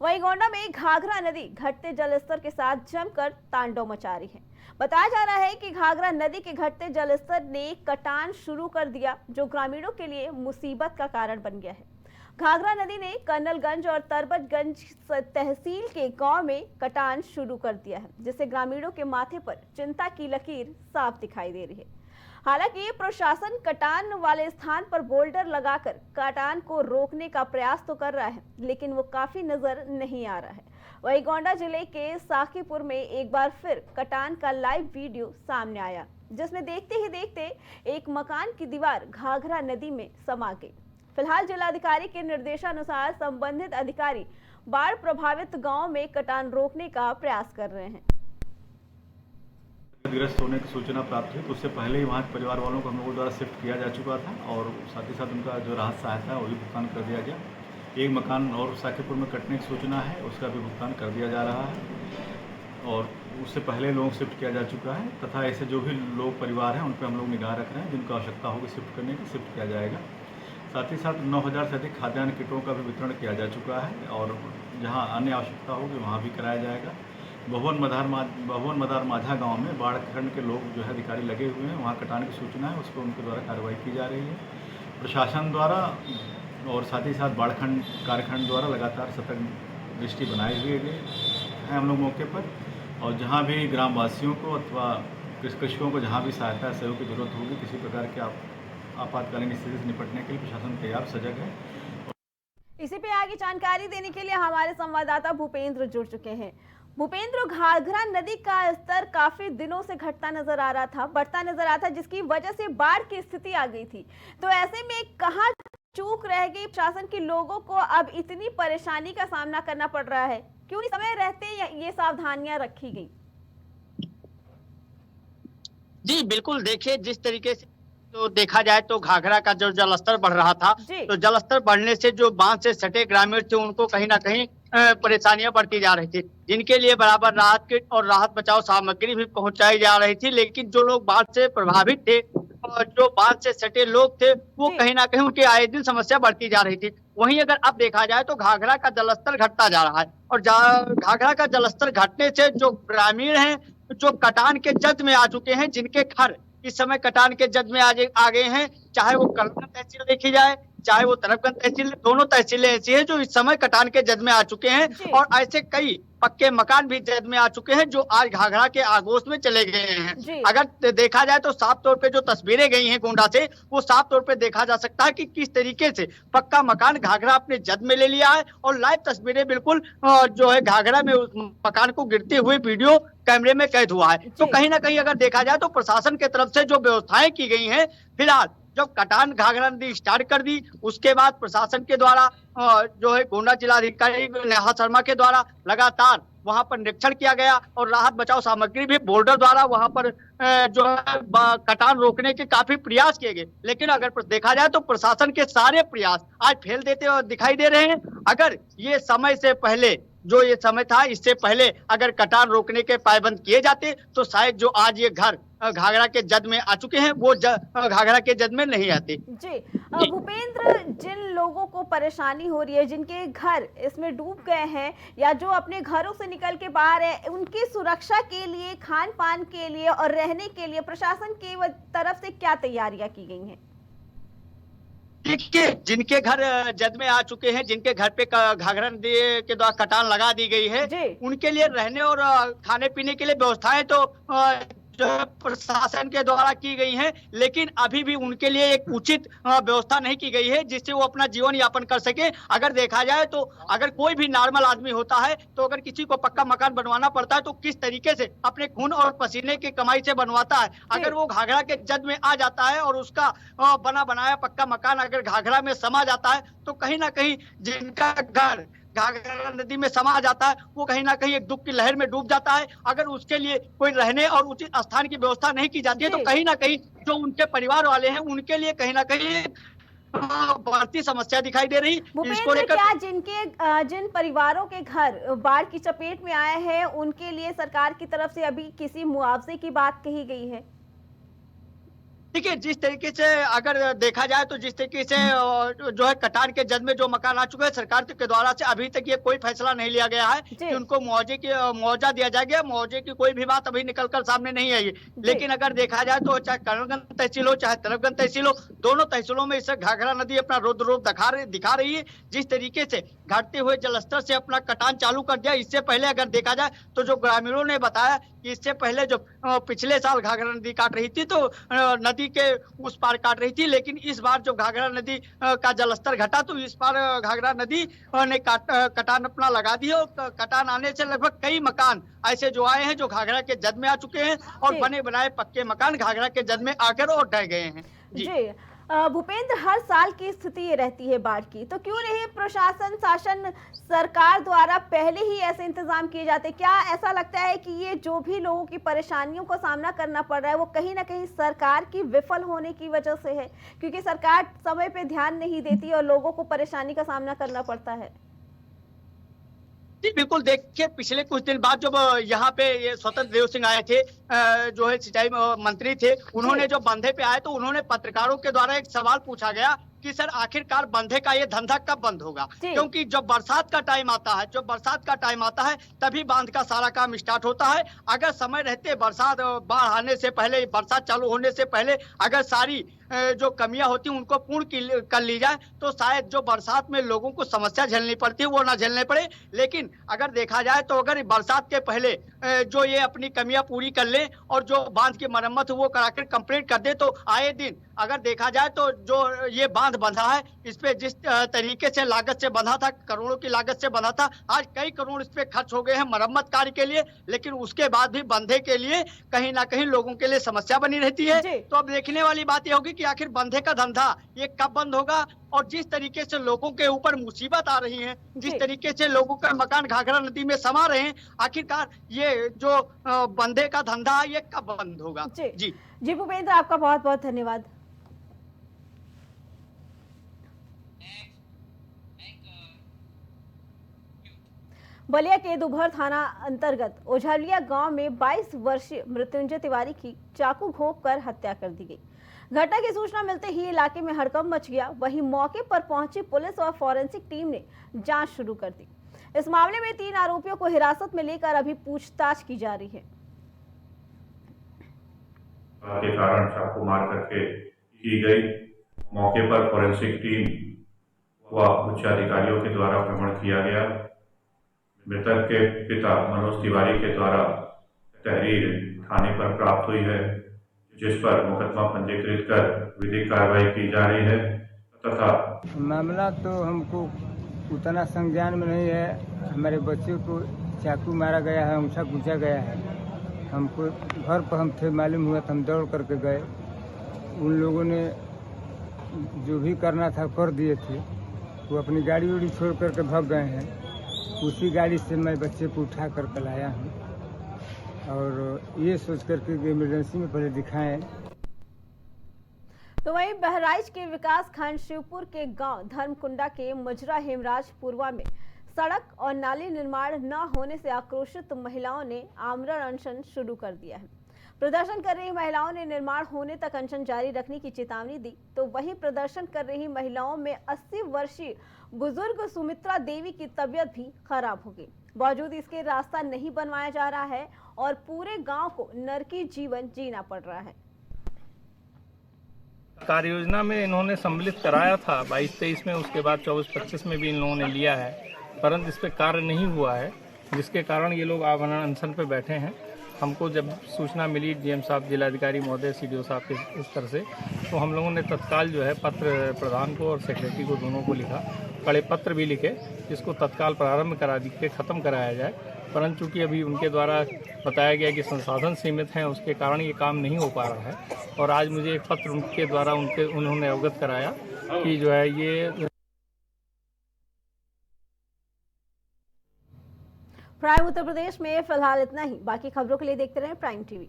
वहीं गोंडा में घाघरा नदी घटते जलस्तर के साथ जमकर तांडव मचा रही है। बताया जा रहा है कि घाघरा नदी के घटते जलस्तर ने कटान शुरू कर दिया, जो ग्रामीणों के लिए मुसीबत का कारण बन गया है। घाघरा नदी ने कर्नलगंज और तरबतगंज तहसील के गांव में कटान शुरू कर दिया है, जिससे ग्रामीणों के माथे पर चिंता की लकीर साफ दिखाई दे रही है। हालांकि प्रशासन कटान वाले स्थान पर बोल्डर लगाकर कटान को रोकने का प्रयास तो कर रहा है, लेकिन वो काफी नजर नहीं आ रहा है। वहीं गोंडा जिले के साखीपुर में एक बार फिर कटान का लाइव वीडियो सामने आया, जिसमें देखते ही देखते एक मकान की दीवार घाघरा नदी में समा गई। फिलहाल जिलाधिकारी के निर्देशानुसार संबंधित अधिकारी बाढ़ प्रभावित गांव में कटान रोकने का प्रयास कर रहे हैं। ग्रस्त होने की सूचना प्राप्त हुई तो उससे पहले ही वहाँ के परिवार वालों को हम लोगों द्वारा शिफ्ट किया जा चुका था और साथ ही साथ उनका जो राहत सहायता है वो भी भुगतान कर दिया गया। एक मकान और साखीपुर में कटने की सूचना है, उसका भी भुगतान कर दिया जा रहा है और उससे पहले लोग शिफ्ट किया जा चुका है तथा ऐसे जो भी लोग परिवार हैं उन पर हम लोग निगाह रख रहे हैं। जिनको आवश्यकता होगी शिफ्ट करने की, शिफ्ट किया जाएगा। साथ ही साथ 9000 से अधिक खाद्यान्न किटों का भी वितरण किया जा चुका है और जहाँ अन्य आवश्यकता होगी वहाँ भी कराया जाएगा। भवन मदार माझा गांव में बाढ़ खंड के लोग जो है अधिकारी लगे हुए हैं, वहाँ कटान की सूचना है, उस पर उनके द्वारा कार्रवाई की जा रही है। प्रशासन द्वारा और साथ ही साथ बाढ़ खंड कार्यखंड द्वारा लगातार सतर्क दृष्टि बनाए हुए हैं हम लोग मौके पर, और जहाँ भी ग्रामवासियों को अथवा कृषकों को जहाँ भी सहायता सहयोग की जरूरत होगी, किसी प्रकार के आपातकालीन स्थिति से निपटने के लिए प्रशासन तैयार सजग है। इसी पे आगे जानकारी देने के लिए हमारे संवाददाता भूपेंद्र जुड़ चुके हैं। भूपेंद्र, घाघरा नदी का स्तर काफी दिनों से घटता नजर आ रहा था, बढ़ता नजर आ रहा था, जिसकी वजह से बाढ़ की स्थिति आ गई थी। तो ऐसे में कहाँ चूक रह गई प्रशासन की, लोगों को अब इतनी परेशानी का सामना करना पड़ रहा है? क्यों समय रहते ये सावधानियां रखी गई? जी बिल्कुल, देखिए जिस तरीके से तो देखा जाए तो घाघरा का जो जलस्तर बढ़ रहा था, तो जलस्तर बढ़ने से जो बांध से सटे ग्रामीण थे उनको कहीं ना कहीं परेशानियां बढ़ती जा रही थी, जिनके लिए बराबर राहत किट और राहत बचाव सामग्री भी पहुंचाई जा रही थी। लेकिन जो लोग बाढ़ से प्रभावित थे और जो बाढ़ से सटे लोग थे, वो कहीं ना कहीं उनकी आए दिन समस्या बढ़ती जा रही थी। वहीं अगर अब देखा जाए तो घाघरा का जलस्तर घटता जा रहा है और घाघरा का जलस्तर घटने से जो ग्रामीण हैं, जो कटान के जद में आ चुके हैं, जिनके घर इस समय कटान के जद में आ गए हैं, चाहे वो कर्नल तहसील देखी जाए, चाहे वो तरबगंज तहसील, दोनों तहसीलें ऐसी हैं जो इस समय कटान के जद में आ चुके हैं और ऐसे कई पक्के मकान भी जद में आ चुके हैं जो आज घाघरा के आगोश में चले गए हैं। अगर देखा जाए तो साफ तौर पे जो तस्वीरें गई हैं गोंडा से, वो साफ तौर पे देखा जा सकता है कि किस तरीके से पक्का मकान घाघरा अपने जद में ले लिया है और लाइव तस्वीरें बिल्कुल जो है घाघरा में उस मकान को गिरते हुए वीडियो कैमरे में कैद हुआ है। तो कहीं ना कहीं अगर देखा जाए तो प्रशासन की तरफ से जो व्यवस्थाएं की गई हैं, फिलहाल जब कटान घाघरा नदी स्टार्ट कर दी, उसके बाद प्रशासन के द्वारा जो है गोंडा जिलाधिकारी नेहा शर्मा के द्वारा लगातार वहां पर निरीक्षण किया गया और राहत बचाव सामग्री भी बोल्डर द्वारा वहां पर जो है कटान रोकने के काफी प्रयास किए गए। लेकिन अगर देखा जाए तो प्रशासन के सारे प्रयास आज फेल देते हुए दिखाई दे रहे हैं। अगर ये समय से पहले जो ये समय था, इससे पहले अगर कटान रोकने के पाबंद किए जाते तो शायद जो आज ये घर घाघरा के जद में आ चुके हैं वो घाघरा के जद में नहीं आते। जी भूपेंद्र, जिन लोगों को परेशानी हो रही है, जिनके घर इसमें डूब गए हैं या जो अपने घरों से निकल के बाहर है, उनकी सुरक्षा के लिए, खान पान के लिए और रहने के लिए प्रशासन की तरफ से क्या तैयारियां की गई हैं? देखिए, जिनके घर जद में आ चुके हैं, जिनके घर पे घाघरा नदी के द्वारा कटान लगा दी गई है, उनके लिए रहने और खाने पीने के लिए व्यवस्थाएं तो जो है प्रशासन के द्वारा की गई हैं, लेकिन अभी भी उनके लिए एक उचित व्यवस्था नहीं की गई है जिससे वो अपना जीवन यापन कर सके। अगर देखा जाए तो अगर कोई भी नॉर्मल आदमी होता है तो अगर किसी को पक्का मकान बनवाना पड़ता है तो किस तरीके से अपने खून और पसीने की कमाई से बनवाता है। अगर वो घाघरा के जद में आ जाता है और उसका बना बनाया पक्का मकान अगर घाघरा में समा जाता है तो कहीं ना कहीं जिनका घर घाघरा नदी में समा जाता है वो कहीं ना कहीं एक दुख की लहर में डूब जाता है। अगर उसके लिए कोई रहने और उचित स्थान की व्यवस्था नहीं की जाती है तो कहीं ना कहीं जो उनके परिवार वाले हैं उनके लिए कहीं ना कहीं बढ़ती समस्या दिखाई दे रही। इसको लेकर क्या जिन परिवारों के घर बाढ़ की चपेट में आए हैं उनके लिए सरकार की तरफ से अभी किसी मुआवजे की बात कही गई है? देखिए, जिस तरीके से अगर देखा जाए तो जिस तरीके से जो है कटान के जद में जो मकान आ चुके हैं, सरकार के द्वारा से अभी तक ये कोई फैसला नहीं लिया गया है कि उनको मुआवजा दिया जाएगा। मुआवजे की कोई भी बात अभी निकल कर सामने नहीं आई। लेकिन अगर देखा जाए तो चाहे करणगंज तहसील हो चाहे तरफगंज तहसील हो, दोनों तहसीलों में इस घाघरा नदी अपना रौद्र रूप दिखा रही है। जिस तरीके से घटते हुए जलस्तर से अपना कटान चालू कर दिया। इससे पहले अगर देखा जाए तो जो ग्रामीणों ने बताया कि इससे पहले जो पिछले साल घाघरा नदी काट रही थी तो नदी के उस पार काट रही थी, लेकिन इस बार जो घाघरा नदी का जलस्तर घटा तो इस बार घाघरा नदी ने कटान अपना लगा दी और कटान आने से लगभग कई मकान ऐसे जो आए हैं जो घाघरा के जद में आ चुके हैं और बने बनाए पक्के मकान घाघरा के जद में आकर और ढह गए हैं। जी भूपेंद्र, हर साल की स्थिति ये रहती है बाढ़ की, तो क्यों नहीं प्रशासन शासन सरकार द्वारा पहले ही ऐसे इंतजाम किए जाते? क्या ऐसा लगता है कि ये जो भी लोगों की परेशानियों का सामना करना पड़ रहा है वो कहीं ना कहीं सरकार की विफल होने की वजह से है, क्योंकि सरकार समय पे ध्यान नहीं देती और लोगों को परेशानी का सामना करना पड़ता है? जी बिल्कुल, देखिए पिछले कुछ दिन बाद जब यहाँ पे ये स्वतंत्र देव सिंह आए थे, जो है सिंचाई मंत्री थे, उन्होंने जो बंधे पे आए तो उन्होंने पत्रकारों के द्वारा एक सवाल पूछा गया कि सर आखिरकार बंधे का ये धंधा कब बंद होगा, क्योंकि जब बरसात का टाइम आता है तभी बांध का सारा काम स्टार्ट होता है। अगर समय रहते बरसात बाढ़ आने से पहले, बरसात चालू होने से पहले अगर सारी जो कमियां होती उनको पूर्ण कर ली जाए तो शायद जो बरसात में लोगों को समस्या झेलनी पड़ती है वो ना झेलने पड़े। लेकिन अगर देखा जाए तो अगर बरसात के पहले जो ये अपनी कमियां पूरी कर ले और जो बांध की मरम्मत वो कराकर कंप्लीट कर दे तो आए दिन अगर देखा जाए तो जो ये बांध बंधा है इस पे जिस तरीके से लागत से बंधा था, करोड़ों की लागत से बंधा था, आज कई करोड़ इस पे खर्च हो गए हैं मरम्मत कार्य के लिए, लेकिन उसके बाद भी बंधे के लिए कहीं ना कहीं लोगों के लिए समस्या बनी रहती है। तो अब देखने वाली बात यह होगी कि आखिर बंधे का धंधा ये कब बंद होगा और जिस तरीके से लोगों के ऊपर मुसीबत आ रही है, जिस तरीके से लोगों का मकान घाघरा नदी में समा रहे हैं, आखिरकार ये जो बंधे का धंधा है ये कब बंद होगा? जी भूपेंद्र, आपका बहुत बहुत धन्यवाद। बलिया के दुभर थाना अंतर्गत ओझलिया गांव में 22 वर्षीय मृत्युंजय तिवारी की चाकू घोंपकर हत्या कर दी गई। घटना की सूचना मिलते ही इलाके में हड़कंप मच गया। वहीं मौके पर पहुंची पुलिस और फॉरेंसिक टीम ने जांच शुरू कर दी। इस मामले में 3 आरोपियों को हिरासत में लेकर अभी पूछताछ की जा रही है। के कारण चाकू मार करके की गई। मौके पर फॉरेंसिक टीम व उच्च अधिकारियों के द्वारा भ्रमण किया गया। मृतक के पिता मनोज तिवारी के द्वारा तहरीर थाने पर प्राप्त हुई है, जिस पर मुकदमा पंजीकृत कर विधिक कार्रवाई की जा रही है तथा मामला तो हमको उतना संज्ञान में नहीं है। हमारे बच्चे को चाकू मारा गया है, अंगूठा पूछा गया है। हमको घर पर हम थे, मालूम हुआ तो हम दौड़ करके गए। उन लोगों ने जो भी करना था कर दिए थे। वो अपनी गाड़ी उड़ी छोड़ करके भाग गए हैं। उसी गाड़ी से मैं बच्चे को उठा कर लाया हूँ और ये सोच करके इमरजेंसी में पहले दिखाएं। तो वहीं बहराइच के विकास खंड शिवपुर के गांव धर्मकुंडा के मुजरा हेमराजपुरवा में सड़क और नाली निर्माण न होने से आक्रोशित महिलाओं ने आमरण अनशन शुरू कर दिया है। प्रदर्शन कर रही महिलाओं ने निर्माण होने तक अनशन जारी रखने की चेतावनी दी। तो वहीं प्रदर्शन कर रही महिलाओं में 80 वर्षीय बुजुर्ग सुमित्रा देवी की तबीयत भी खराब हो गई। बावजूद इसके रास्ता नहीं बनवाया जा रहा है और पूरे गांव को नरकी जीवन जीना पड़ रहा है। कार्य योजना में इन्होंने सम्मिलित कराया था 22-23 में, उसके बाद 24-25 में भी इन लोगों ने लिया है, परंतु इस पे कार्य नहीं हुआ है, जिसके कारण ये लोग आमरण अनशन पे बैठे हैं। हमको जब सूचना मिली डीएम साहब, जिलाधिकारी महोदय, सीडीओ साहब के इस तरह से, तो हम लोगों ने तत्काल जो है पत्र प्रधान को और सेक्रेटरी को दोनों को लिखा, कड़े पत्र भी लिखे, इसको तत्काल प्रारंभ करा दी के ख़त्म कराया जाए। परंतु चूँकि अभी उनके द्वारा बताया गया कि संसाधन सीमित हैं, उसके कारण ये काम नहीं हो पा रहा है। और आज मुझे एक पत्र उनके द्वारा उन्होंने अवगत कराया कि जो है ये प्राइम उत्तर प्रदेश में फिलहाल इतना ही। बाकी खबरों के लिए देखते रहें प्राइम टीवी।